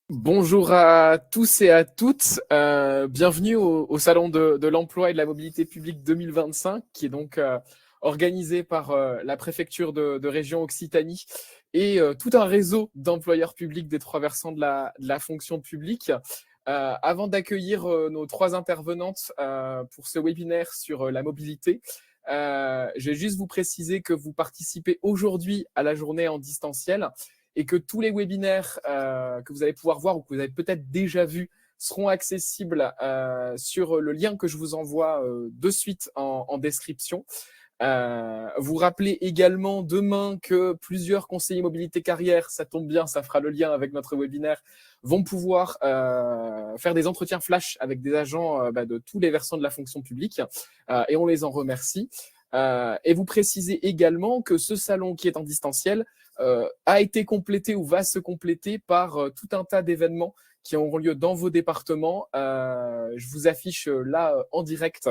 Bonjour à tous et à toutes. Bienvenue au Salon de l'Emploi et de la Mobilité publique 2025, qui est donc organisé par la préfecture de région Occitanie et tout un réseau d'employeurs publics des trois versants de la fonction publique. Avant d'accueillir nos trois intervenantes pour ce webinaire sur la mobilité, je vais juste vous préciser que vous participez aujourd'hui à la journée en distanciel et que tous les webinaires que vous allez pouvoir voir ou que vous avez peut-être déjà vus seront accessibles sur le lien que je vous envoie de suite en description. Vous rappelez également demain que plusieurs conseillers mobilité carrière, ça tombe bien, ça fera le lien avec notre webinaire, vont pouvoir faire des entretiens flash avec des agents de tous les versants de la fonction publique et on les en remercie. Et vous précisez également que ce salon qui est en distanciel a été complété ou va se compléter par tout un tas d'événements qui auront lieu dans vos départements. Je vous affiche là en direct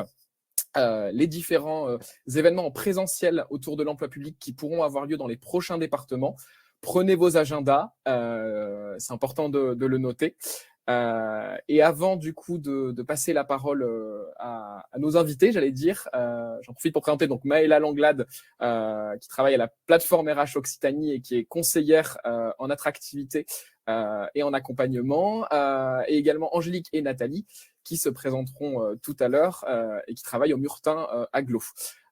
les différents événements en présentiel autour de l'emploi public qui pourront avoir lieu dans les prochains départements. Prenez vos agendas, c'est important de le noter. Et avant du coup de passer la parole à nos invités, j'allais dire, j'en profite pour présenter donc Maëla Langlade, qui travaille à la plateforme RH Occitanie et qui est conseillère en attractivité et en accompagnement, et également Angélique et Nathalie, qui se présenteront tout à l'heure et qui travaillent au Murtin à Glo.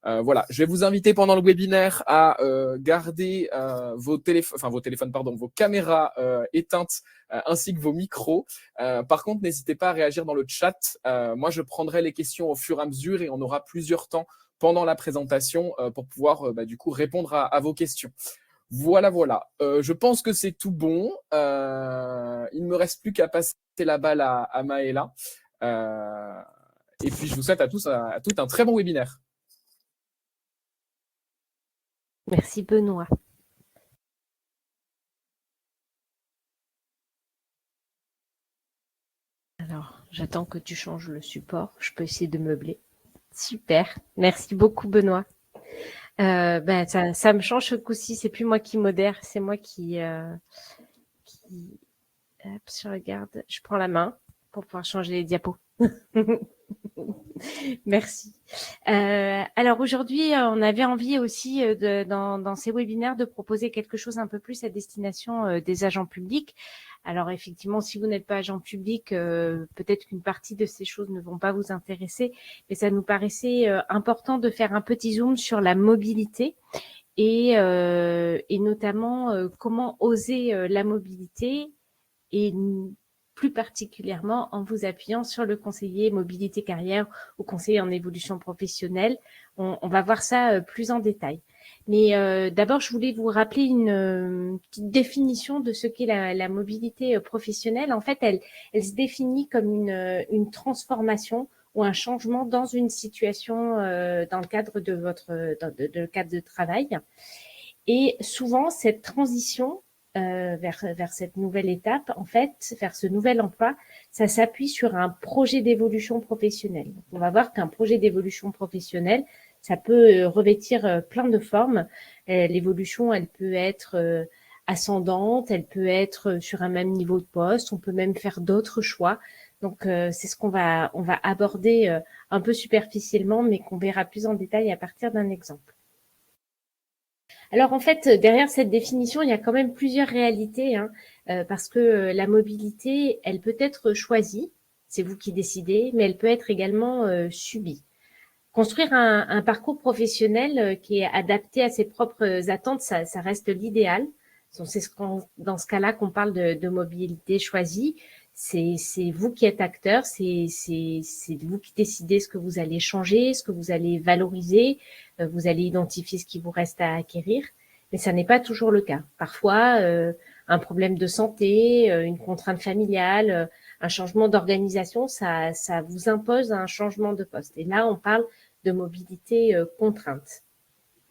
Voilà, je vais vous inviter pendant le webinaire à garder vos téléphones, pardon, vos caméras éteintes ainsi que vos micros. Par contre, n'hésitez pas à réagir dans le chat. Moi, je prendrai les questions au fur et à mesure et on aura plusieurs temps pendant la présentation pour pouvoir du coup répondre à vos questions. Voilà, voilà. Je pense que c'est tout bon. Il ne me reste plus qu'à passer la balle à Maëla. Et puis, je vous souhaite à tous à toutes un très bon webinaire. Merci Benoît. Alors, j'attends que tu changes le support. Je peux essayer de meubler. Super. Merci beaucoup Benoît. Ça me change ce coup-ci. C'est plus moi qui modère, c'est moi qui hop, je regarde. Je prends la main pour pouvoir changer les diapos. Merci. Alors aujourd'hui, on avait envie aussi dans ces webinaires de proposer quelque chose un peu plus à destination des agents publics. Alors effectivement, si vous n'êtes pas agent public, peut-être qu'une partie de ces choses ne vont pas vous intéresser, mais ça nous paraissait important de faire un petit zoom sur la mobilité et notamment comment oser la mobilité et plus particulièrement en vous appuyant sur le conseiller mobilité carrière ou conseiller en évolution professionnelle. On va voir ça plus en détail. Mais d'abord, je voulais vous rappeler une petite définition de ce qu'est la mobilité professionnelle. En fait, elle se définit comme une transformation ou un changement dans une situation dans le cadre de votre de cadre de travail. Et souvent, cette transition vers cette nouvelle étape, en fait, vers ce nouvel emploi, ça s'appuie sur un projet d'évolution professionnelle. On va voir qu'un projet d'évolution professionnelle, ça peut revêtir plein de formes. L'évolution, elle peut être ascendante, elle peut être sur un même niveau de poste, on peut même faire d'autres choix. Donc, c'est ce qu'on va aborder un peu superficiellement, mais qu'on verra plus en détail à partir d'un exemple. Alors en fait, derrière cette définition, il y a quand même plusieurs réalités, hein, parce que la mobilité, elle peut être choisie, c'est vous qui décidez, mais elle peut être également subie. Construire un parcours professionnel qui est adapté à ses propres attentes, ça reste l'idéal. C'est dans ce cas-là qu'on parle de mobilité choisie. C'est vous qui êtes acteur, c'est vous qui décidez ce que vous allez changer, ce que vous allez valoriser, vous allez identifier ce qui vous reste à acquérir, mais ça n'est pas toujours le cas. Parfois, un problème de santé, une contrainte familiale, un changement d'organisation, ça vous impose un changement de poste. Et là, on parle de mobilité contrainte.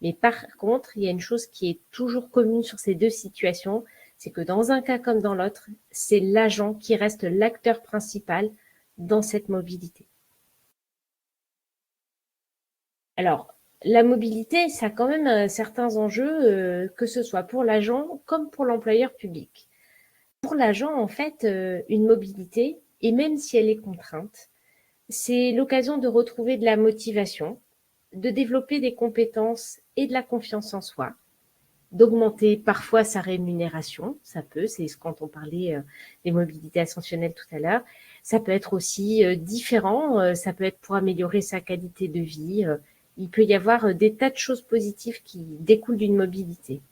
Mais par contre, il y a une chose qui est toujours commune sur ces deux situations, c'est que dans un cas comme dans l'autre, c'est l'agent qui reste l'acteur principal dans cette mobilité. Alors, la mobilité, ça a quand même certains enjeux, que ce soit pour l'agent comme pour l'employeur public. Pour l'agent, en fait, une mobilité, et même si elle est contrainte, c'est l'occasion de retrouver de la motivation, de développer des compétences et de la confiance en soi, d'augmenter parfois sa rémunération, ça peut, c'est quand on parlait des mobilités ascensionnelles tout à l'heure, ça peut être aussi différent, ça peut être pour améliorer sa qualité de vie, il peut y avoir des tas de choses positives qui découlent d'une mobilité.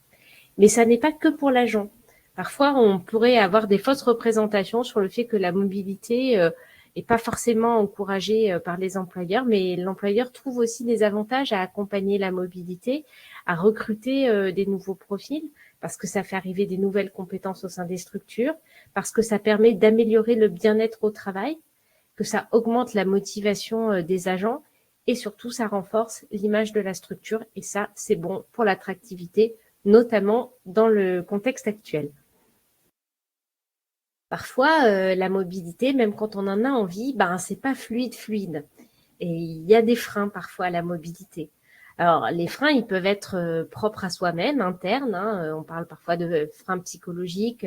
Mais ça n'est pas que pour l'agent. Parfois, on pourrait avoir des fausses représentations sur le fait que la mobilité est pas forcément encouragée par les employeurs, mais l'employeur trouve aussi des avantages à accompagner la mobilité, à recruter des nouveaux profils, parce que ça fait arriver des nouvelles compétences au sein des structures, parce que ça permet d'améliorer le bien-être au travail, que ça augmente la motivation des agents, et surtout, ça renforce l'image de la structure, et ça, c'est bon pour l'attractivité, notamment dans le contexte actuel. Parfois, la mobilité, même quand on en a envie, c'est pas fluide. Et il y a des freins parfois à la mobilité. Alors, les freins, ils peuvent être propres à soi-même, internes. On parle parfois de freins psychologiques.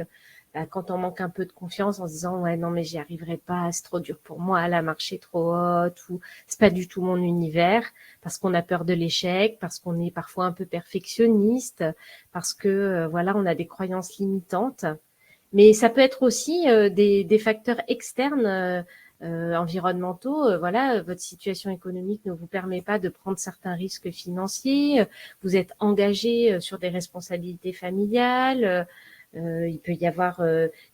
Quand on manque un peu de confiance en se disant ouais non mais j'y arriverai pas, c'est trop dur pour moi, la marche est trop haute, ou c'est pas du tout mon univers, parce qu'on a peur de l'échec, parce qu'on est parfois un peu perfectionniste, parce que voilà on a des croyances limitantes. Mais ça peut être aussi des facteurs externes environnementaux. Voilà, votre situation économique ne vous permet pas de prendre certains risques financiers. Vous êtes engagé sur des responsabilités familiales. Il peut y avoir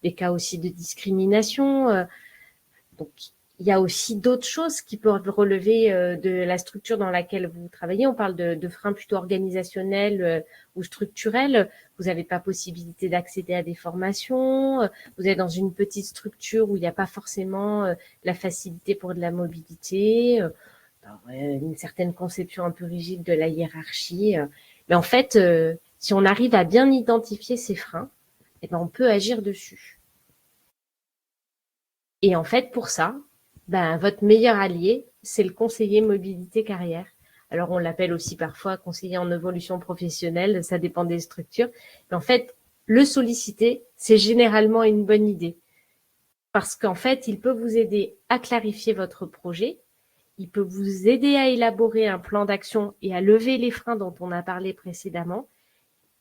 des cas aussi de discrimination. Donc, il y a aussi d'autres choses qui peuvent relever de la structure dans laquelle vous travaillez. On parle de freins plutôt organisationnels ou structurels. Vous n'avez pas possibilité d'accéder à des formations. Vous êtes dans une petite structure où il n'y a pas forcément la facilité pour de la mobilité. Une certaine conception un peu rigide de la hiérarchie. Mais en fait, si on arrive à bien identifier ces freins, eh ben, on peut agir dessus. Et en fait, pour ça, votre meilleur allié, c'est le conseiller mobilité carrière. Alors, on l'appelle aussi parfois conseiller en évolution professionnelle, ça dépend des structures. Mais en fait, le solliciter, c'est généralement une bonne idée. Parce qu'en fait, il peut vous aider à clarifier votre projet, il peut vous aider à élaborer un plan d'action et à lever les freins dont on a parlé précédemment.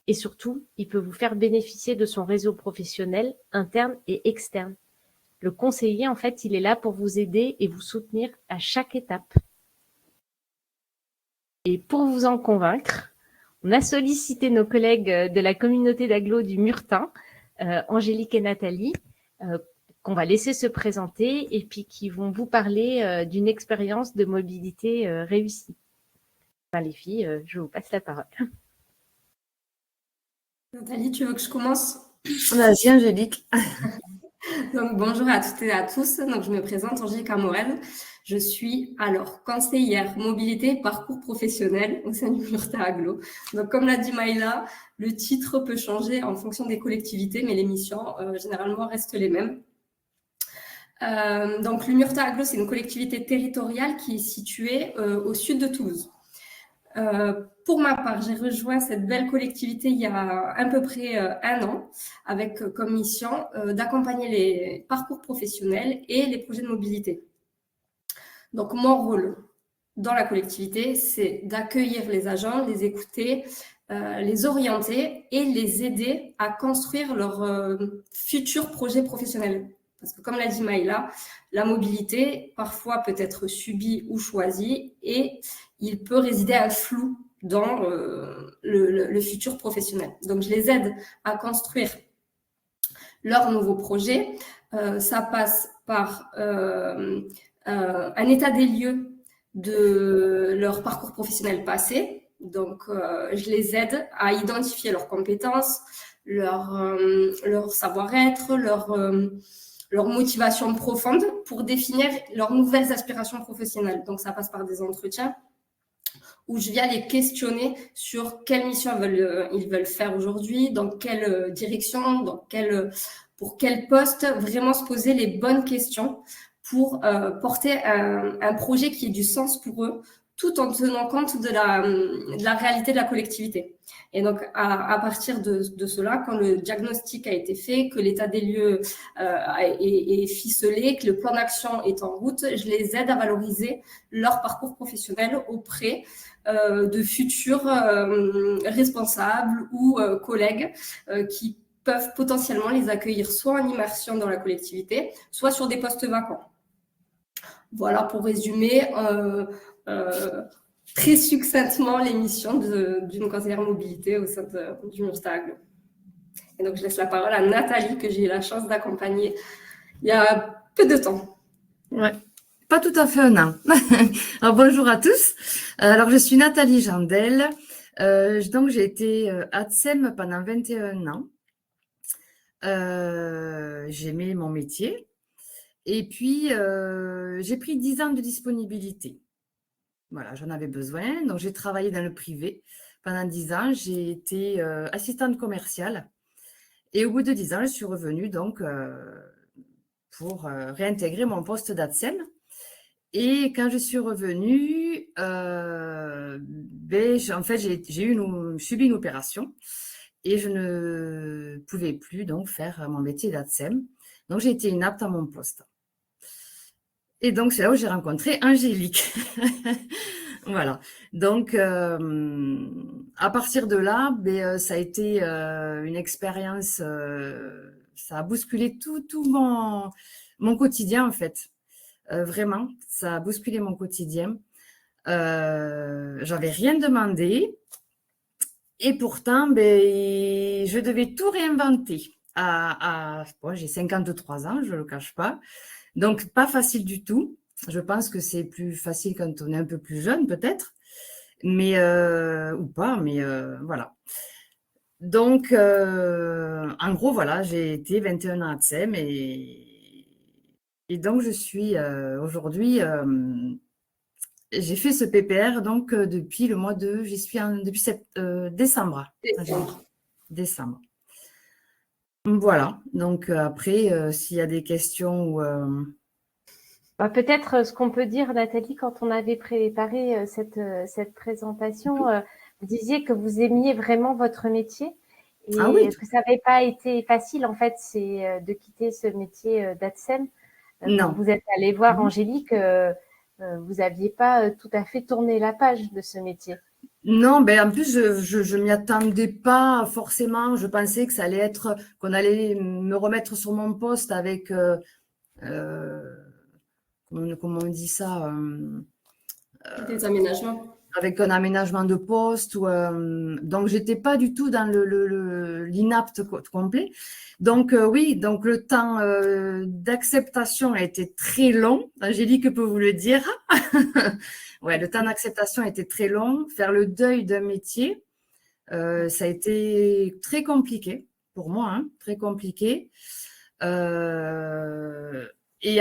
Et surtout, il peut vous faire bénéficier de son réseau professionnel interne et externe. Le conseiller, en fait, il est là pour vous aider et vous soutenir à chaque étape. Et pour vous en convaincre, on a sollicité nos collègues de la communauté d'agglo du Murtin, Angélique et Nathalie, qu'on va laisser se présenter et puis qui vont vous parler d'une expérience de mobilité réussie. Les filles, je vous passe la parole. Nathalie, tu veux que je commence? Vas-y, Angélique. Donc, bonjour à toutes et à tous. Donc, je me présente, Angélique Amorel. Je suis alors conseillère mobilité parcours professionnel au sein du Murtin Agglo. Donc, comme l'a dit Maïla, le titre peut changer en fonction des collectivités, mais les missions généralement restent les mêmes. Donc, le Murtin Agglo, c'est une collectivité territoriale qui est située au sud de Toulouse. Pour ma part, j'ai rejoint cette belle collectivité il y a à peu près 1 an, avec comme mission d'accompagner les parcours professionnels et les projets de mobilité. Donc, mon rôle dans la collectivité, c'est d'accueillir les agents, les écouter, les orienter et les aider à construire leur futur projet professionnel. Parce que comme l'a dit Maïla, la mobilité parfois peut être subie ou choisie et il peut résider un flou dans le futur professionnel. Donc, je les aide à construire leur nouveau projet. Ça passe par un état des lieux de leur parcours professionnel passé. Donc, je les aide à identifier leurs compétences, leur savoir-être, leur motivation profonde pour définir leurs nouvelles aspirations professionnelles. Donc, ça passe par des entretiens où je viens les questionner sur quelle mission ils veulent faire aujourd'hui, dans quelle direction, pour quel poste, vraiment se poser les bonnes questions pour porter un projet qui ait du sens pour eux, tout en tenant compte de la réalité de la collectivité. Et donc, à partir de cela, quand le diagnostic a été fait, que l'état des lieux est ficelé, que le plan d'action est en route, je les aide à valoriser leur parcours professionnel auprès de futurs responsables ou collègues qui peuvent potentiellement les accueillir soit en immersion dans la collectivité, soit sur des postes vacants. Voilà pour résumer très succinctement les missions d'une conseillère mobilité au sein du Murstag. Et donc, je laisse la parole à Nathalie, que j'ai eu la chance d'accompagner il y a peu de temps. Ouais, pas tout à fait un an. Alors, bonjour à tous. Alors, je suis Nathalie Jandel. Donc, j'ai été ATSEM pendant 21 ans. J'aimais mon métier. Et puis, j'ai pris 10 ans de disponibilité. Voilà, j'en avais besoin. Donc, j'ai travaillé dans le privé pendant 10 ans. J'ai été assistante commerciale. Et au bout de 10 ans, je suis revenue donc pour réintégrer mon poste d'ATSEM. Et quand je suis revenue, en fait, j'ai subi une opération et je ne pouvais plus donc faire mon métier d'ATSEM. Donc, j'ai été inapte à mon poste. Et donc, c'est là où j'ai rencontré Angélique. Voilà. Donc, à partir de là, ça a été une expérience, ça a bousculé tout mon quotidien, en fait. Vraiment, ça a bousculé mon quotidien. J'avais rien demandé. Et pourtant, je devais tout réinventer. Bon, j'ai 53 ans, je ne le cache pas. Donc, pas facile du tout. Je pense que c'est plus facile quand on est un peu plus jeune, peut-être. Mais, ou pas, mais voilà. Donc, en gros, voilà, j'ai été 21 ans à ATSEM et donc, je suis aujourd'hui, j'ai fait ce PPR donc depuis le mois de, j'y suis depuis décembre. Décembre. Voilà, donc après, s'il y a des questions ou… Peut-être ce qu'on peut dire, Nathalie, quand on avait préparé cette présentation, vous disiez que vous aimiez vraiment votre métier et oui. que ça n'avait pas été facile, en fait, c'est de quitter ce métier d'ATSEM. Non. Vous êtes allé voir Angélique, vous n'aviez pas tout à fait tourné la page de ce métier. Non, en plus, je m'y attendais pas forcément. Je pensais que ça allait être, qu'on allait me remettre sur mon poste avec… comment on dit ça Des aménagements. Avec un aménagement de poste. Donc, j'étais pas du tout dans l'inapte complet. Donc, oui, donc le temps d'acceptation a été très long. Angélique peut vous le dire. Ouais, le temps d'acceptation a été très long. Faire le deuil d'un métier, ça a été très compliqué pour moi, hein, très compliqué. Et en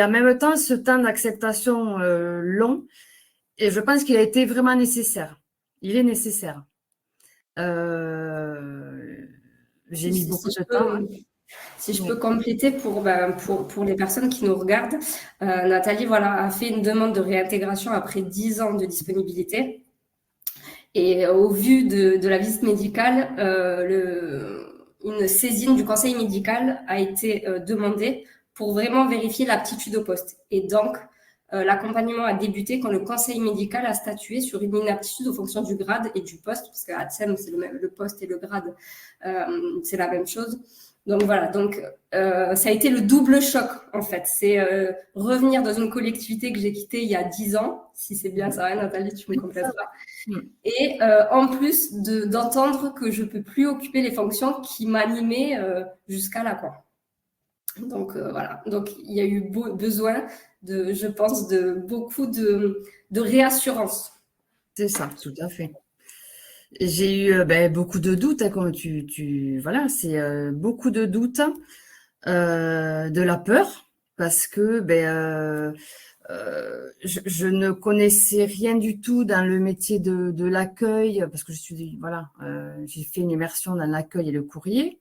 même temps, ce temps d'acceptation long, et je pense qu'il a été vraiment nécessaire. Il est nécessaire. J'ai mis beaucoup de temps. Si je peux compléter pour les personnes qui nous regardent, Nathalie a fait une demande de réintégration après 10 ans de disponibilité. Et au vu de la visite médicale, une saisine du conseil médical a été demandée pour vraiment vérifier l'aptitude au poste. Et donc, l'accompagnement a débuté quand le conseil médical a statué sur une inaptitude aux fonctions du grade et du poste, parce qu'à ATSEM, c'est le poste et le grade, c'est la même chose. Donc voilà, ça a été le double choc en fait. C'est revenir dans une collectivité que j'ai quittée il y a 10 ans, si c'est bien ça, Nathalie, tu me complèteras. Et en plus d'entendre que je peux plus occuper les fonctions qui m'animaient jusqu'à là, quoi. Donc voilà, donc il y a eu besoin je pense, de beaucoup de réassurance. C'est ça, tout à fait. J'ai eu beaucoup de doutes, hein, comme voilà, c'est beaucoup de doutes, de la peur, parce que je ne connaissais rien du tout dans le métier de l'accueil, parce que j'ai fait une immersion dans l'accueil et le courrier,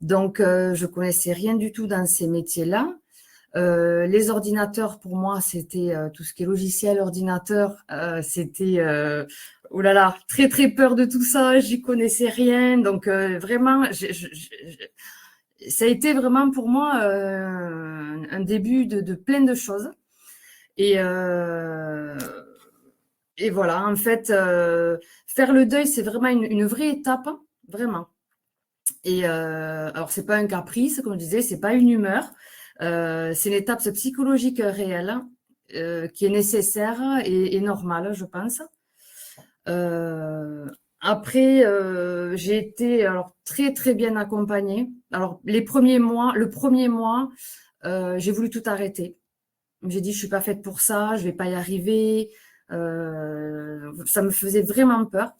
donc je connaissais rien du tout dans ces métiers-là. Les ordinateurs, pour moi, c'était tout ce qui est logiciel, ordinateur, c'était oh là là, très très peur de tout ça. J'y connaissais rien, donc vraiment, ça a été vraiment pour moi un début de plein de choses. Et voilà, en fait, faire le deuil, c'est vraiment une vraie étape, vraiment. Et alors, c'est pas un caprice, comme je disais, c'est pas une humeur. C'est une étape psychologique réelle qui est nécessaire et normale, je pense. Après, j'ai été alors très très bien accompagnée. Alors le premier mois, j'ai voulu tout arrêter. J'ai dit je suis pas faite pour ça, je vais pas y arriver. Ça me faisait vraiment peur.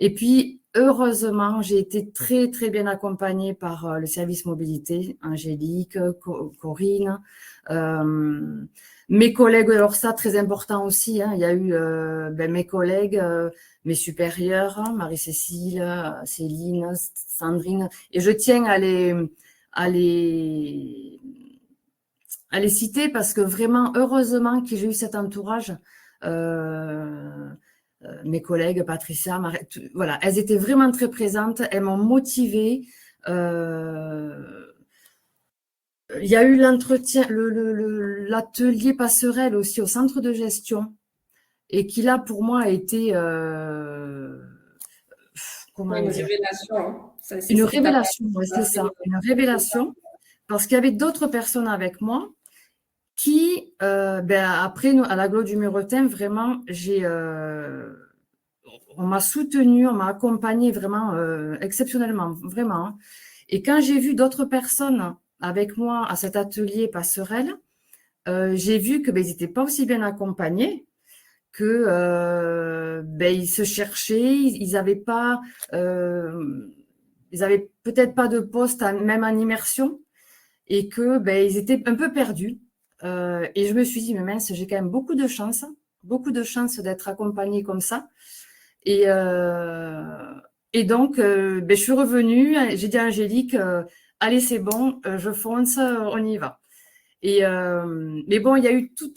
Et puis heureusement, j'ai été très très bien accompagnée par le service mobilité, Angélique, Corinne, mes collègues. Alors ça, très important aussi, hein, il y a eu mes collègues, mes supérieurs, hein, Marie-Cécile, Céline, Sandrine, et je tiens à les citer parce que vraiment, heureusement que j'ai eu cet entourage. Mes collègues, Patricia, voilà, elles étaient vraiment très présentes, elles m'ont motivée. Il y a eu l'entretien, l'atelier passerelle aussi au centre de gestion, et qui là pour moi a été comment Une dire, révélation. Hein. une révélation, ouais, c'est ça, une révélation, parce qu'il y avait d'autres personnes avec moi qui, après, à l'agglo du Muretin, vraiment, on m'a soutenue, on m'a accompagnée vraiment exceptionnellement, vraiment. Hein. Et quand j'ai vu d'autres personnes avec moi à cet atelier passerelle, j'ai vu que ils n'étaient pas aussi bien accompagnés, que ils se cherchaient, ils avaient pas, ils avaient peut-être pas de poste même en immersion, et que ils étaient un peu perdus. Et je me suis dit, mais mince, j'ai quand même beaucoup de chance d'être accompagnée comme ça. Et donc, je suis revenue, j'ai dit à Angélique, allez, c'est bon, je fonce, on y va. Et mais bon, il y a eu tout,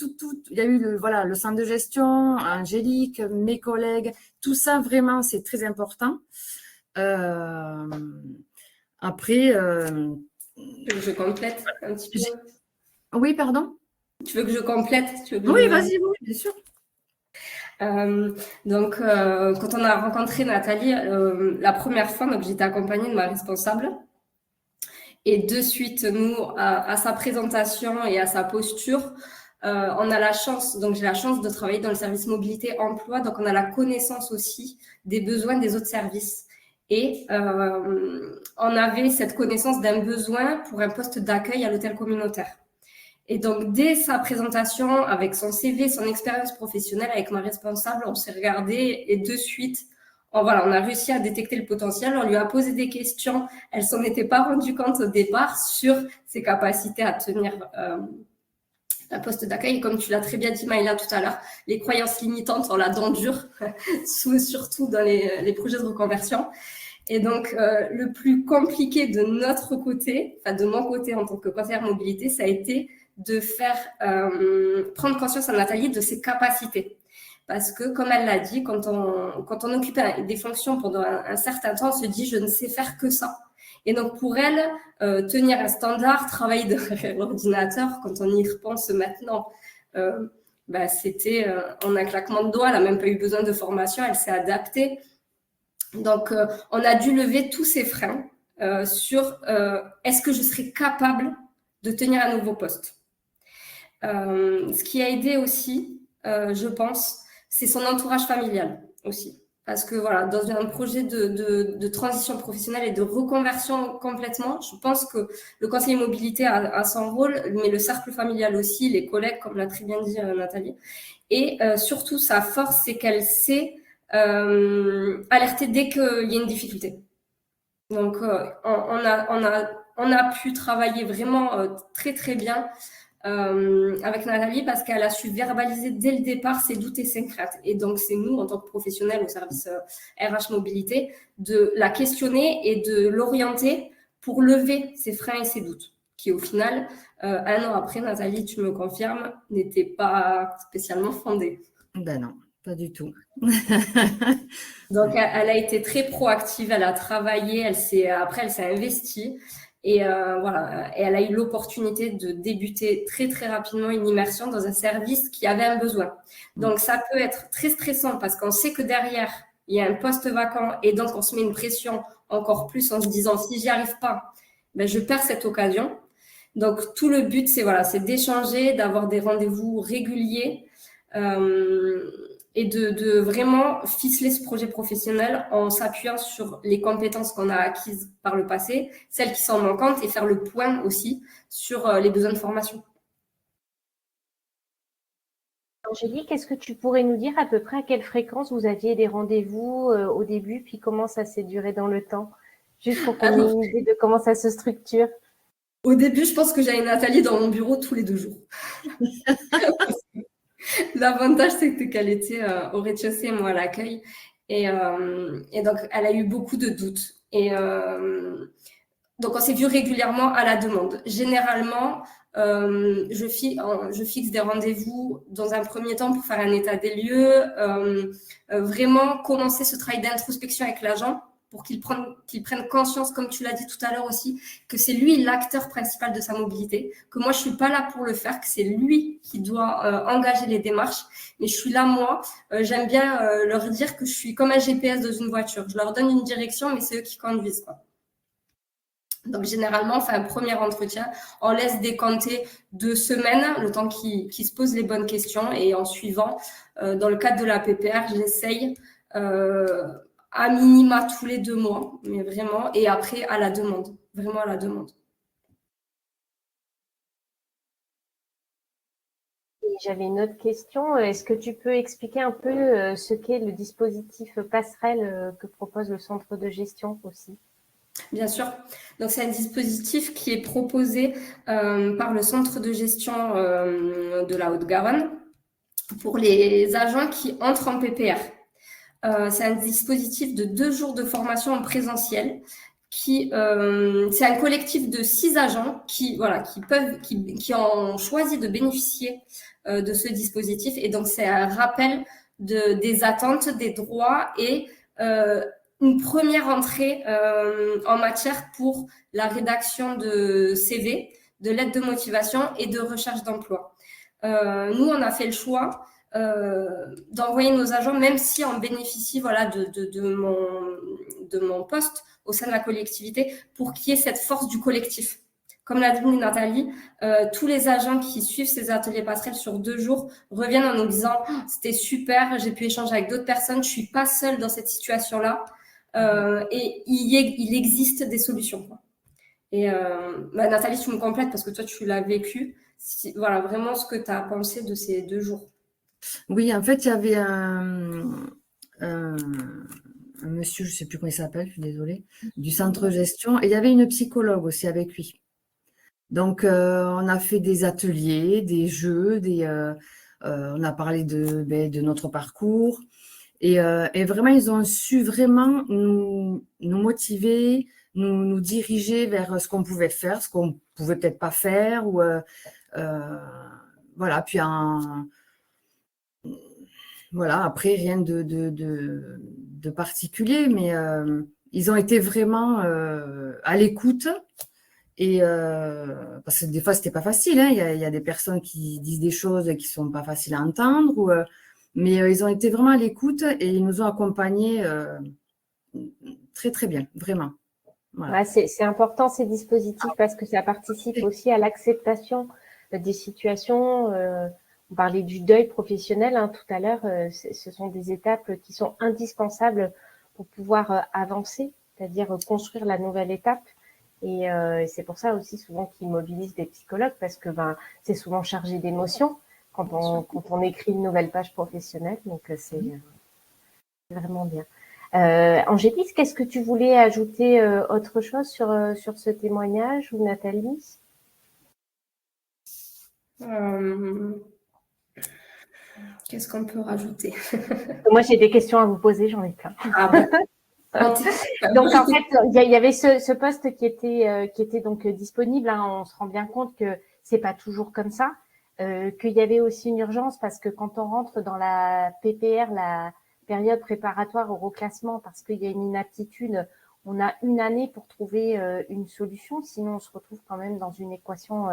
il y a eu le centre de gestion, Angélique, mes collègues, tout ça vraiment, c'est très important. Après, Tu veux que je complète un petit peu? Oui, pardon? Tu veux que je complète? Oui, vas-y, oui, bien sûr. Donc, quand on a rencontré Nathalie, la première fois, donc j'étais accompagnée de ma responsable. Et de suite, nous, à sa présentation et à sa posture, on a la chance, donc j'ai la chance de travailler dans le service mobilité emploi, donc on a la connaissance aussi des besoins des autres services. Et on avait cette connaissance d'un besoin pour un poste d'accueil à l'hôtel communautaire. Et donc, dès sa présentation, avec son CV, son expérience professionnelle, avec ma responsable, on s'est regardé et de suite, on a réussi à détecter le potentiel. On lui a posé des questions. Elle s'en était pas rendue compte au départ sur ses capacités à tenir un poste d'accueil. Et comme tu l'as très bien dit, Maïla, tout à l'heure, les croyances limitantes, on la dent dure, surtout dans les projets de reconversion. Et donc, le plus compliqué de notre côté, enfin de mon côté en tant que conseillère mobilité, ça a été de faire prendre conscience à Nathalie de ses capacités. Parce que, comme elle l'a dit, quand on occupe des fonctions pendant un certain temps, on se dit « je ne sais faire que ça ». Et donc, pour elle, tenir un standard, travailler derrière l'ordinateur, quand on y repense maintenant, c'était en un claquement de doigts, elle n'a même pas eu besoin de formation, elle s'est adaptée. Donc, on a dû lever tous ces freins sur est-ce que je serais capable de tenir un nouveau poste. Ce qui a aidé aussi, je pense, c'est son entourage familial aussi. Parce que voilà, dans un projet de transition professionnelle et de reconversion complètement, je pense que le conseiller mobilité a son rôle, mais le cercle familial aussi, les collègues, comme l'a très bien dit Nathalie. Et surtout, sa force, c'est qu'elle sait alerter dès qu'il y a une difficulté. Donc, on a pu travailler vraiment très, très bien avec Nathalie parce qu'elle a su verbaliser dès le départ ses doutes et ses craintes. Et donc, c'est nous, en tant que professionnels au service RH Mobilité, de la questionner et de l'orienter pour lever ses freins et ses doutes qui au final, 1 an après, Nathalie, tu me confirmes, n'était pas spécialement fondée. Ben non, pas du tout. Donc, elle a été très proactive, elle a travaillé, après, elle s'est investie. Et voilà, et elle a eu l'opportunité de débuter très, très rapidement une immersion dans un service qui avait un besoin. Donc, ça peut être très stressant parce qu'on sait que derrière, il y a un poste vacant et donc on se met une pression encore plus en se disant si j'y arrive pas, ben, je perds cette occasion. Donc, tout le but, c'est d'échanger, d'avoir des rendez-vous réguliers et de vraiment ficeler ce projet professionnel en s'appuyant sur les compétences qu'on a acquises par le passé, celles qui sont manquantes et faire le point aussi sur les besoins de formation. Angélique, est-ce que tu pourrais nous dire à peu près à quelle fréquence vous aviez des rendez-vous au début, puis comment ça s'est duré dans le temps, juste pour qu'on ait une idée de comment ça se structure? Au début, je pense que j'avais Nathalie dans mon bureau tous les 2 jours. L'avantage, c'était qu'elle était au rez-de-chaussée et moi à l'accueil. Et donc, elle a eu beaucoup de doutes. Et donc, on s'est vu régulièrement à la demande. Généralement, je fixe des rendez-vous dans un premier temps pour faire un état des lieux, vraiment commencer ce travail d'introspection avec l'agent pour qu'il prenne conscience, comme tu l'as dit tout à l'heure aussi, que c'est lui l'acteur principal de sa mobilité, que moi, je suis pas là pour le faire, que c'est lui qui doit engager les démarches. Mais je suis là, moi, j'aime bien leur dire que je suis comme un GPS dans une voiture. Je leur donne une direction, mais c'est eux qui conduisent, quoi. Donc, généralement, on fait un premier entretien, on laisse décanter 2 semaines, le temps qu'ils se posent les bonnes questions. Et en suivant, dans le cadre de la PPR, j'essaye à minima tous les 2 mois, mais vraiment, et après à la demande, vraiment à la demande. Et j'avais une autre question. Est-ce que tu peux expliquer un peu ce qu'est le dispositif passerelle que propose le centre de gestion aussi? Bien sûr. Donc, c'est un dispositif qui est proposé par le centre de gestion de la Haute-Garonne pour les agents qui entrent en PPR. C'est un dispositif de 2 jours de formation en présentiel. C'est un collectif de 6 agents qui ont choisi de bénéficier de ce dispositif. Et donc, c'est un rappel des attentes, des droits et une première entrée en matière pour la rédaction de CV, de lettres de motivation et de recherche d'emploi. Nous, on a fait le choix d'envoyer nos agents, même si on bénéficie de mon poste au sein de la collectivité, pour qu'il y ait cette force du collectif. Comme l'a dit Nathalie, tous les agents qui suivent ces ateliers passerelles sur 2 jours reviennent en nous disant « C'était super, j'ai pu échanger avec d'autres personnes, je suis pas seule dans cette situation-là. » Et il existe des solutions, quoi. Et Nathalie, tu me complètes parce que toi, tu l'as vécu. Voilà, vraiment ce que tu as pensé de ces 2 jours. Oui, en fait, il y avait un monsieur, je ne sais plus comment il s'appelle, je suis désolée, du centre gestion, et il y avait une psychologue aussi avec lui. Donc, on a fait des ateliers, des jeux, on a parlé de notre parcours, et vraiment, ils ont su vraiment nous motiver, nous diriger vers ce qu'on pouvait faire, ce qu'on pouvait peut-être pas faire, ou voilà. Puis voilà, après, rien de particulier, mais ils ont été vraiment à l'écoute. Et parce que des fois, c'était pas facile, hein. Il y a des personnes qui disent des choses qui sont pas faciles à entendre, mais ils ont été vraiment à l'écoute et ils nous ont accompagnés très, très bien, vraiment. Voilà. Ouais, c'est important ces dispositifs parce que ça participe aussi à l'acceptation des situations. On parlait du deuil professionnel tout à l'heure. Ce sont des étapes qui sont indispensables pour pouvoir avancer, c'est-à-dire construire la nouvelle étape. Et c'est pour ça aussi souvent qu'ils mobilisent des psychologues parce que c'est souvent chargé d'émotions quand on écrit une nouvelle page professionnelle. Donc c'est vraiment bien. Angélique, qu'est-ce que tu voulais ajouter autre chose sur ce témoignage ou Nathalie? Qu'est-ce qu'on peut rajouter? Moi, j'ai des questions à vous poser, j'en ai plein. Ah bon. Donc en fait, il y avait ce poste qui était donc disponible. Hein. On se rend bien compte que c'est pas toujours comme ça, qu'il y avait aussi une urgence parce que quand on rentre dans la PPR, la période préparatoire au reclassement, parce qu'il y a une inaptitude, on a une année pour trouver une solution. Sinon, on se retrouve quand même dans une équation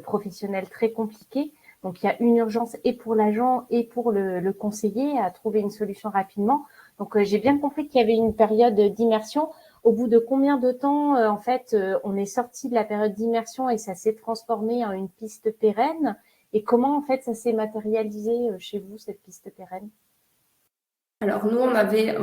professionnelle très compliquée. Donc il y a une urgence et pour l'agent et pour le conseiller à trouver une solution rapidement. Donc, j'ai bien compris qu'il y avait une période d'immersion. Au bout de combien de temps, en fait, on est sorti de la période d'immersion et ça s'est transformé en une piste pérenne? Et comment, en fait, ça s'est matérialisé chez vous, cette piste pérenne? Alors, nous, on avait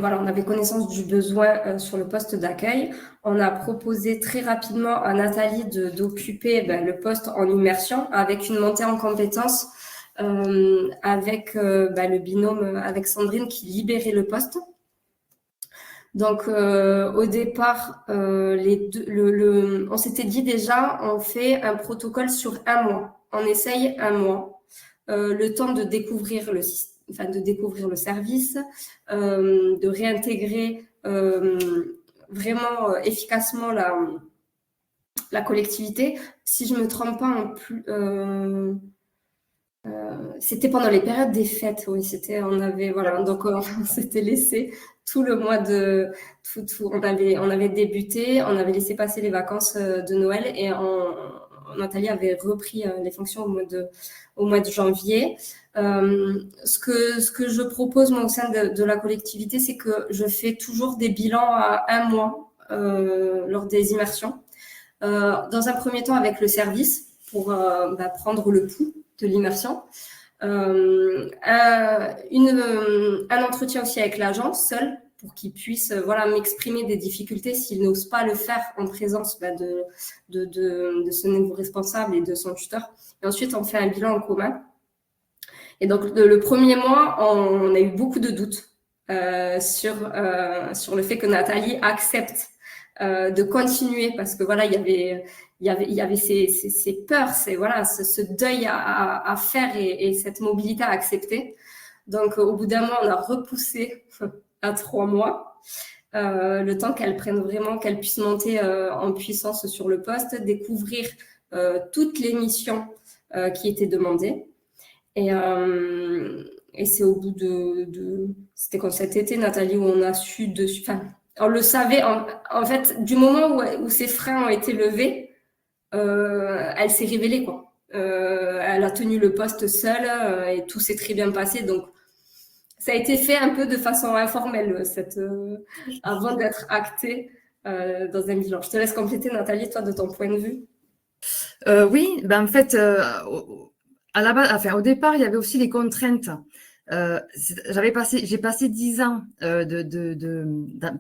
connaissance du besoin sur le poste d'accueil. On a proposé très rapidement à Nathalie d'occuper le poste en immersion avec une montée en compétences avec le binôme avec Sandrine qui libérait le poste. Donc au départ, on s'était dit déjà, on fait un protocole sur 1 mois. On essaye 1 mois, le temps de découvrir le service, de réintégrer vraiment efficacement la collectivité. Si je me trompe pas, c'était pendant les périodes des fêtes, oui. Donc on s'était laissé tout le mois on avait débuté, on avait laissé passer les vacances de Noël et Nathalie avait repris les fonctions au mois de janvier. Ce que je propose moi au sein de la collectivité, c'est que je fais toujours des bilans à 1 mois lors des immersions. Dans un premier temps avec le service pour prendre le pouls de l'immersion. Un entretien aussi avec l'agent seul pour qu'il puisse m'exprimer des difficultés s'il n'ose pas le faire en présence de son nouveau responsable et de son tuteur. Et ensuite, on fait un bilan en commun. Et donc, le premier mois, on a eu beaucoup de doutes sur le fait que Nathalie accepte de continuer parce que il y avait ces peurs, ce deuil à faire et cette mobilité à accepter. Donc, au bout d'un mois, on a repoussé à 3 mois, le temps qu'elle puisse monter en puissance sur le poste, découvrir toutes les missions qui étaient demandées. Et c'est au bout c'était quand cet été, Nathalie, où on a su dessus. Enfin, on le savait. En fait, du moment où ses freins ont été levés, elle s'est révélée, quoi. Elle a tenu le poste seule et tout s'est très bien passé. Donc, ça a été fait un peu de façon informelle, avant d'être acté dans un bilan. Je te laisse compléter, Nathalie, toi, de ton point de vue. Oui, en fait, à la base, au départ, il y avait aussi les contraintes. J'ai passé 10 ans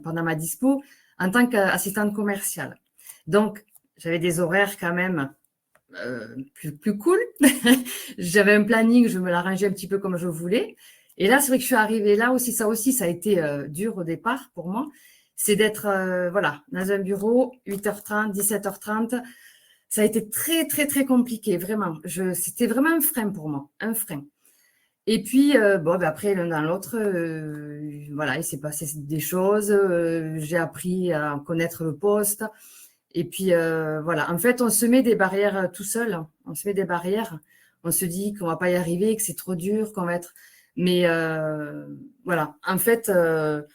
pendant ma dispo en tant qu'assistante commerciale. Donc, j'avais des horaires quand même plus cool. J'avais un planning, je me l'arrangeais un petit peu comme je voulais. Et là, c'est vrai que je suis arrivée là aussi, ça a été dur au départ pour moi. C'est d'être dans un bureau, 8h30, 17h30. Ça a été très, très, très compliqué, vraiment. C'était vraiment un frein pour moi, un frein. Et puis, après, l'un dans l'autre, il s'est passé des choses. J'ai appris à connaître le poste. Et puis, en fait, on se met des barrières tout seul. On se met des barrières. On se dit qu'on va pas y arriver, que c'est trop dur, qu'on va être… Mais en fait, ce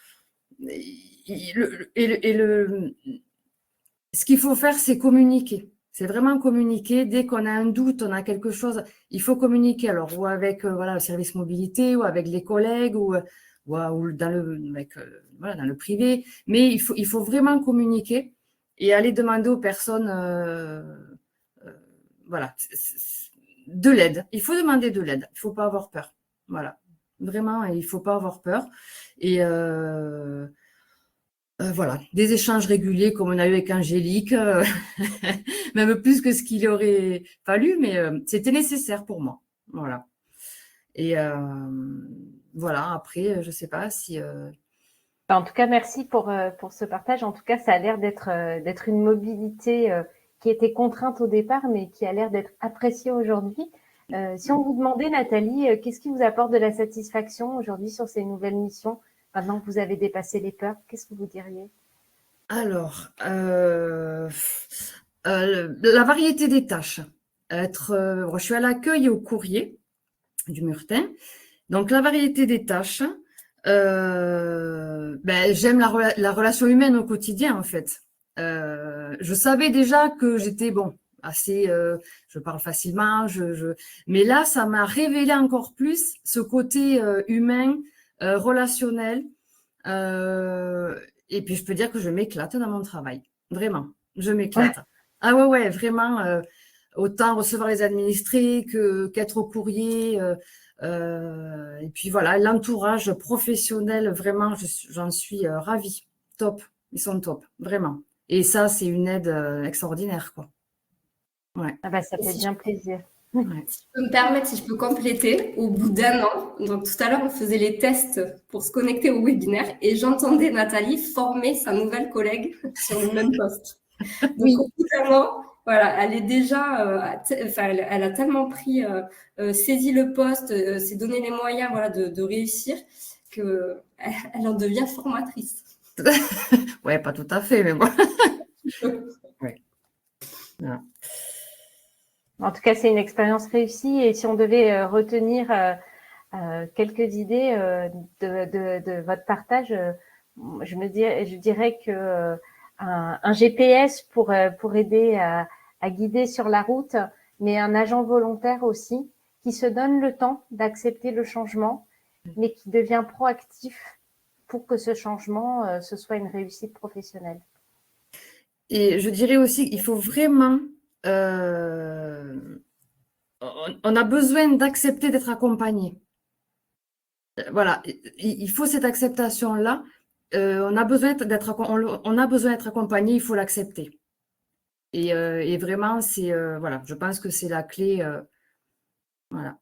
qu'il faut faire, c'est communiquer. C'est vraiment communiquer. Dès qu'on a un doute, on a quelque chose, il faut communiquer. Alors, ou avec le service mobilité, ou avec les collègues, ou dans le privé. Mais il faut vraiment communiquer et aller demander aux personnes de l'aide. Il faut demander de l'aide. Il ne faut pas avoir peur. Voilà. Vraiment, il ne faut pas avoir peur. Et des échanges réguliers comme on a eu avec Angélique, même plus que ce qu'il aurait fallu, mais c'était nécessaire pour moi. Voilà. Et après, je ne sais pas si… En tout cas, merci pour ce partage. En tout cas, ça a l'air d'être une mobilité qui était contrainte au départ, mais qui a l'air d'être appréciée aujourd'hui. Si on vous demandait, Nathalie, qu'est-ce qui vous apporte de la satisfaction aujourd'hui sur ces nouvelles missions, Maintenant que vous avez dépassé les peurs, qu'est-ce que vous diriez? Alors, la variété des tâches. Je suis à l'accueil et au courrier du Murtin. Donc, la variété des tâches, j'aime la relation humaine au quotidien, en fait. Je savais déjà que j'étais, assez, je parle facilement, mais là, ça m'a révélé encore plus ce côté humain, relationnel. Et puis, je peux dire que je m'éclate dans mon travail. Vraiment, je m'éclate. Ah ouais, vraiment, autant recevoir les administrés qu'être au courrier. Et puis voilà, l'entourage professionnel, vraiment, j'en suis ravie. Top, ils sont top, vraiment. Et ça, c'est une aide extraordinaire, quoi. Ouais. Ah bah, ça fait bien plaisir. Ouais. Si je peux me permettre, si je peux compléter, au bout d'1 an, donc tout à l'heure, on faisait les tests pour se connecter au webinaire et j'entendais Nathalie former sa nouvelle collègue sur le même poste. Donc, Oui. au bout d'1 an, voilà, elle est déjà, elle a tellement saisi le poste, s'est donné les moyens, voilà, de réussir que elle en devient formatrice. Ouais, pas tout à fait, mais bon. Ouais. Voilà. En tout cas, c'est une expérience réussie et si on devait retenir quelques idées de votre partage, je dirais que un GPS pour aider à guider sur la route, mais un agent volontaire aussi qui se donne le temps d'accepter le changement, mais qui devient proactif pour que ce changement ce soit une réussite professionnelle. Et je dirais aussi qu'il faut vraiment, on a besoin d'accepter d'être accompagné. Voilà, il faut cette acceptation-là. On a besoin d'être accompagné, il faut l'accepter. Et vraiment, voilà, je pense que c'est la clé. Voilà.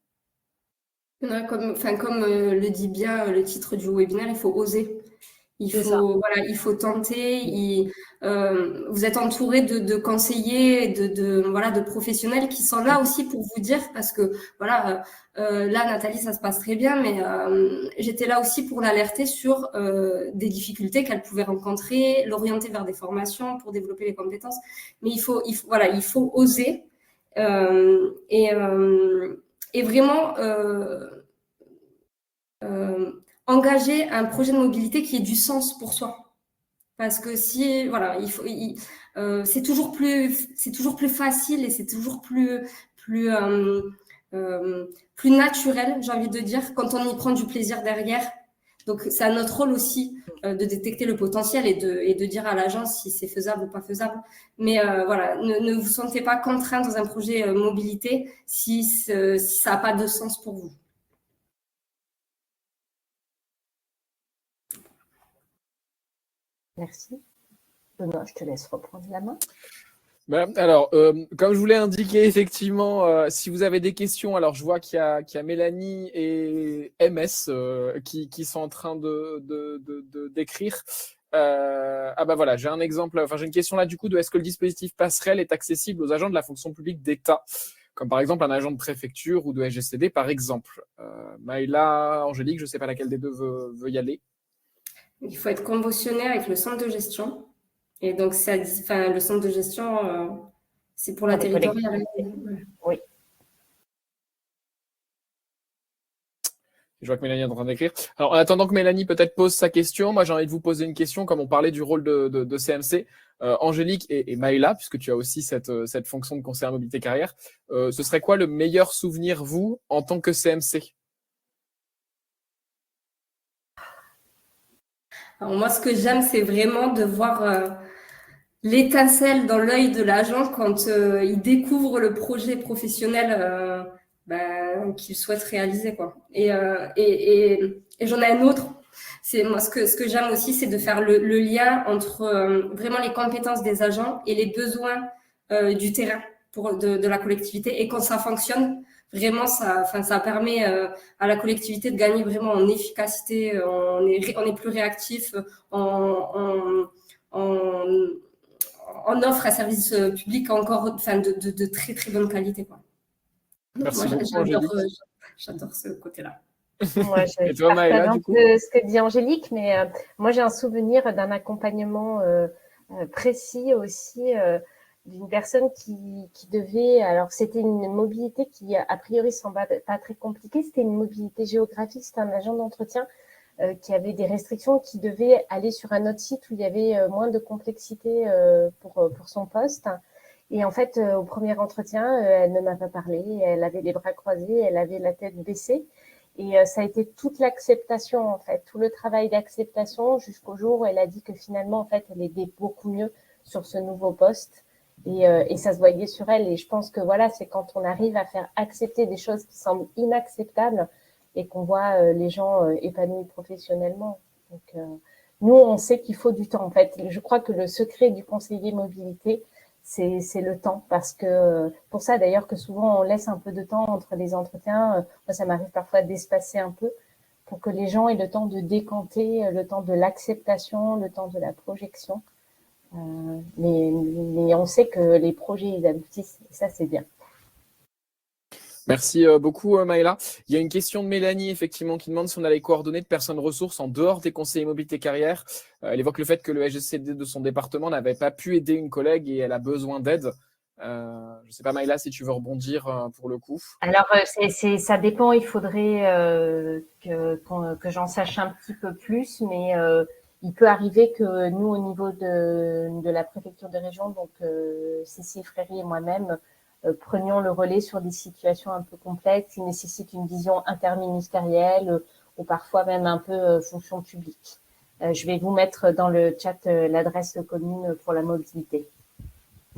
Comme le dit bien le titre du webinaire, il faut oser. Il faut tenter. Vous êtes entouré de conseillers, de professionnels qui sont là aussi pour vous dire, parce que là, Nathalie, ça se passe très bien, mais j'étais là aussi pour l'alerter sur des difficultés qu'elle pouvait rencontrer, l'orienter vers des formations pour développer les compétences. Mais il faut oser et vraiment engager un projet de mobilité qui ait du sens pour soi. Parce que c'est toujours plus facile et c'est toujours plus naturel, j'ai envie de dire, quand on y prend du plaisir derrière. Donc, c'est à notre rôle aussi de détecter le potentiel et de dire à l'agence si c'est faisable ou pas faisable. Mais ne vous sentez pas contraint dans un projet mobilité si ça n'a pas de sens pour vous. Merci. Benoît, je te laisse reprendre la main. Alors, comme je vous l'ai indiqué, effectivement, si vous avez des questions, alors je vois qu'il y a Mélanie et MS qui sont en train d'écrire. Voilà, j'ai un exemple, j'ai une question là du coup de est-ce que le dispositif passerelle est accessible aux agents de la fonction publique d'État, comme par exemple un agent de préfecture ou de SGCD par exemple. Maïla, Angélique, je ne sais pas laquelle des deux veut y aller. Il faut être conventionné avec le centre de gestion. Et donc, le centre de gestion, c'est pour la territoriale. Oui. Je vois que Mélanie est en train d'écrire. Alors, en attendant que Mélanie peut-être pose sa question, moi, j'ai envie de vous poser une question, comme on parlait du rôle de CMC. Angélique et Maïla, puisque tu as aussi cette fonction de conseiller en mobilité carrière, ce serait quoi le meilleur souvenir, vous, en tant que CMC ? Alors moi, ce que j'aime, c'est vraiment de voir l'étincelle dans l'œil de l'agent quand il découvre le projet professionnel qu'il souhaite réaliser, quoi. Et j'en ai un autre. C'est moi ce que j'aime aussi, c'est de faire le lien entre vraiment les compétences des agents et les besoins du terrain de la collectivité. Et quand ça fonctionne, vraiment, ça permet à la collectivité de gagner vraiment en efficacité. On est plus réactif. On offre un service public encore de très très bonne qualité, quoi. Merci beaucoup, Angélique. J'adore ce côté-là. Moi, Et je toi, partage Maëla, un du coup? peu ce que dit Angélique, mais moi, j'ai un souvenir d'un accompagnement précis aussi d'une personne qui devait. Alors, c'était une mobilité qui, a priori, semble pas très compliquée. C'était une mobilité géographique. C'était un agent d'entretien qui avait des restrictions, qui devait aller sur un autre site où il y avait moins de complexité pour son poste. Et en fait, au premier entretien, elle ne m'a pas parlé. Elle avait les bras croisés, elle avait la tête baissée. Et ça a été toute l'acceptation, en fait, tout le travail d'acceptation jusqu'au jour où elle a dit que finalement, en fait, elle aidait beaucoup mieux sur ce nouveau poste. Et ça se voyait sur elle. Et je pense que voilà, c'est quand on arrive à faire accepter des choses qui semblent inacceptables et qu'on voit les gens épanouis professionnellement. Donc, nous, on sait qu'il faut du temps, en fait. Je crois que le secret du conseiller mobilité, c'est le temps. Parce que, pour ça d'ailleurs, que souvent on laisse un peu de temps entre les entretiens. Moi, ça m'arrive parfois d'espacer un peu pour que les gens aient le temps de décanter, le temps de l'acceptation, le temps de la projection. Mais on sait que les projets, ils aboutissent. Et ça, c'est bien. Merci beaucoup, Maëla. Il y a une question de Mélanie, effectivement, qui demande si on a les coordonnées de personnes ressources en dehors des conseillers mobilité carrière. Elle évoque le fait que le SGCD de son département n'avait pas pu aider une collègue et elle a besoin d'aide. Je ne sais pas, Maëla, si tu veux rebondir pour le coup. Alors, ça dépend. Il faudrait que j'en sache un petit peu plus, mais il peut arriver que nous, au niveau de la préfecture de région, donc Cécile Fréry et moi-même, prenions le relais sur des situations un peu complexes qui nécessitent une vision interministérielle ou parfois même un peu fonction publique. Je vais vous mettre dans le chat l'adresse commune pour la mobilité.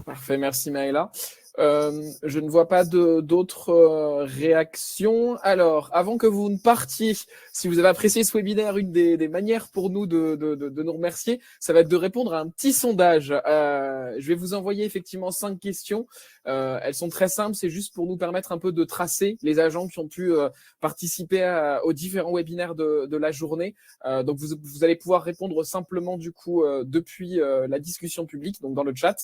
Parfait, merci Maëla. Je ne vois pas d'autres réactions. Alors, avant que vous ne partiez, si vous avez apprécié ce webinaire, une des manières pour nous de nous remercier, ça va être de répondre à un petit sondage. Je vais vous envoyer effectivement 5 questions. Elles sont très simples, c'est juste pour nous permettre un peu de tracer les agents qui ont pu participer aux différents webinaires de la journée. Donc, vous allez pouvoir répondre simplement du coup depuis la discussion publique, donc dans le chat.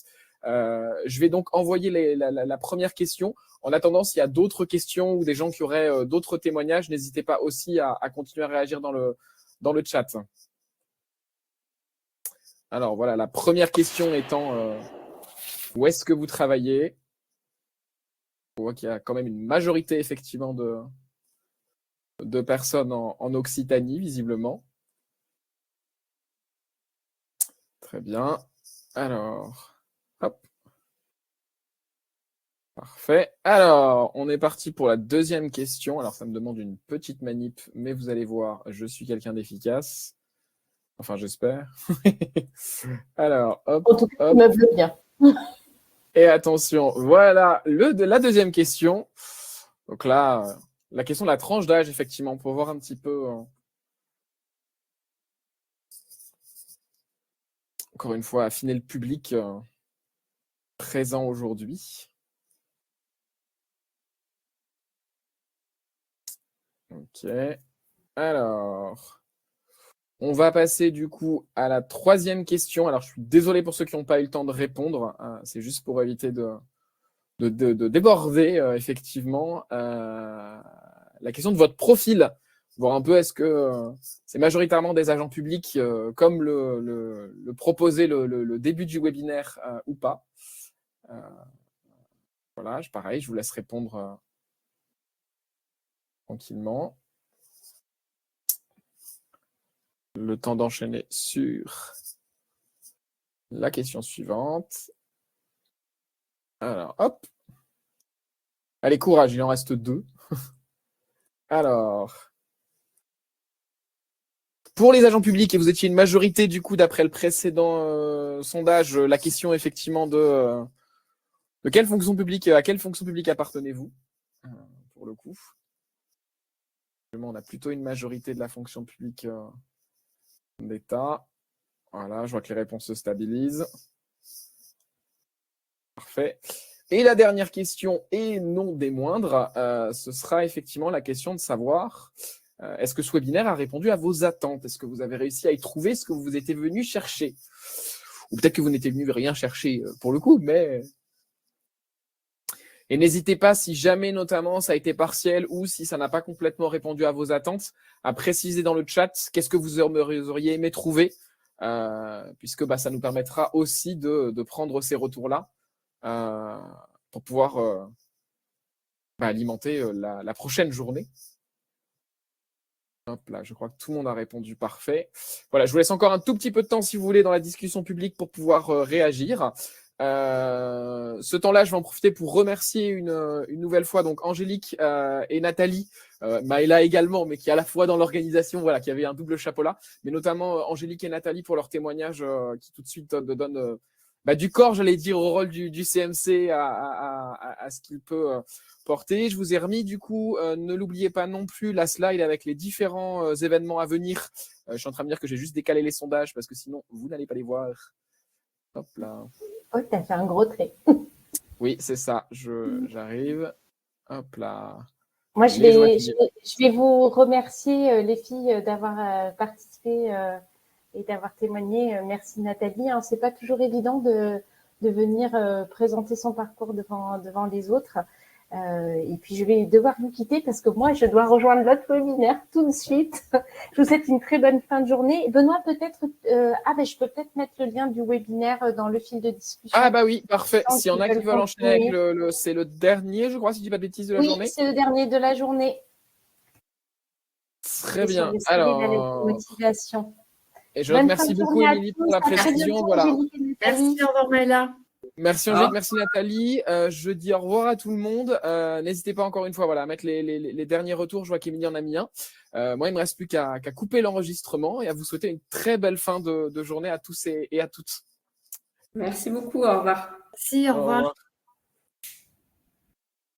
Je vais donc envoyer la première question. En attendant, s'il y a d'autres questions ou des gens qui auraient d'autres témoignages, n'hésitez pas aussi à continuer à réagir dans le chat. Alors voilà, la première question étant où est-ce que vous travaillez? On voit qu'il y a quand même une majorité effectivement de personnes en Occitanie, visiblement. Très bien. Alors, hop. Parfait. Alors, on est parti pour la deuxième question. Alors, ça me demande une petite manip, mais vous allez voir, je suis quelqu'un d'efficace. Enfin, j'espère. Alors, hop, En tout cas, hop. tu meubles bien. Et attention, voilà la deuxième question. Donc là, la question de la tranche d'âge, effectivement, pour voir un petit peu, encore une fois, affiner le public présent aujourd'hui. Ok. Alors, on va passer du coup à la troisième question. Alors, je suis désolé pour ceux qui n'ont pas eu le temps de répondre. C'est juste pour éviter de déborder, effectivement. La question de votre profil. Voir un peu, est-ce que c'est majoritairement des agents publics comme le proposait le début du webinaire ou pas. Voilà, pareil, je vous laisse répondre tranquillement. Le temps d'enchaîner sur la question suivante. Alors, hop. Allez, courage, il en reste 2. Alors, pour les agents publics, et vous étiez une majorité, du coup, d'après le précédent sondage, la question, effectivement, de quelle fonction publique, à quelle fonction publique appartenez-vous, pour le coup. On a plutôt une majorité de la fonction publique d'État. Voilà, je vois que les réponses se stabilisent. Parfait. Et la dernière question, et non des moindres, ce sera effectivement la question de savoir est-ce que ce webinaire a répondu à vos attentes? Est-ce que vous avez réussi à y trouver ce que vous étiez venu chercher? Ou peut-être que vous n'étiez venu rien chercher pour le coup, mais... Et n'hésitez pas, si jamais notamment ça a été partiel ou si ça n'a pas complètement répondu à vos attentes, à préciser dans le chat qu'est-ce que vous auriez aimé trouver, puisque ça nous permettra aussi de prendre ces retours-là pour pouvoir alimenter la prochaine journée. Hop là, je crois que tout le monde a répondu parfait. Voilà, je vous laisse encore un tout petit peu de temps si vous voulez dans la discussion publique pour pouvoir réagir. Ce temps-là, je vais en profiter pour remercier une nouvelle fois donc Angélique et Nathalie, Maëla également, mais qui est à la fois dans l'organisation, voilà, qui avait un double chapeau là, mais notamment Angélique et Nathalie pour leur témoignage qui tout de suite donnent du corps, j'allais dire, au rôle du CMC à ce qu'il peut porter. Je vous ai remis du coup, ne l'oubliez pas non plus, la slide avec les différents événements à venir. Je suis en train de dire que j'ai juste décalé les sondages parce que sinon, vous n'allez pas les voir. Hop là. Oh, t'as fait un gros trait. Oui, c'est ça. J'arrive. Hop là. Moi, je vais vous remercier, les filles, d'avoir participé et d'avoir témoigné. Merci Nathalie. Hein, c'est pas toujours évident de venir présenter son parcours devant les autres. Et puis, je vais devoir vous quitter parce que moi, je dois rejoindre l'autre webinaire tout de suite. Je vous souhaite une très bonne fin de journée. Benoît, peut-être, je peux peut-être mettre le lien du webinaire dans le fil de discussion. Ah bah oui, parfait. S'il y en a qui veulent enchaîner avec c'est le dernier, je crois, si je dis pas de bêtises, de la journée. Oui, c'est le dernier de la journée. Très bien. Alors, motivation. Et je remercie beaucoup Émilie pour la précision. Voilà. Merci, au revoir Maëla. Merci Angélique, merci Nathalie. Je dis au revoir à tout le monde. N'hésitez pas encore une fois à mettre les derniers retours. Je vois qu'Émilie en a mis un. Moi, il ne me reste plus qu'à couper l'enregistrement et à vous souhaiter une très belle fin de journée à tous et à toutes. Merci beaucoup, au revoir. Merci, au revoir.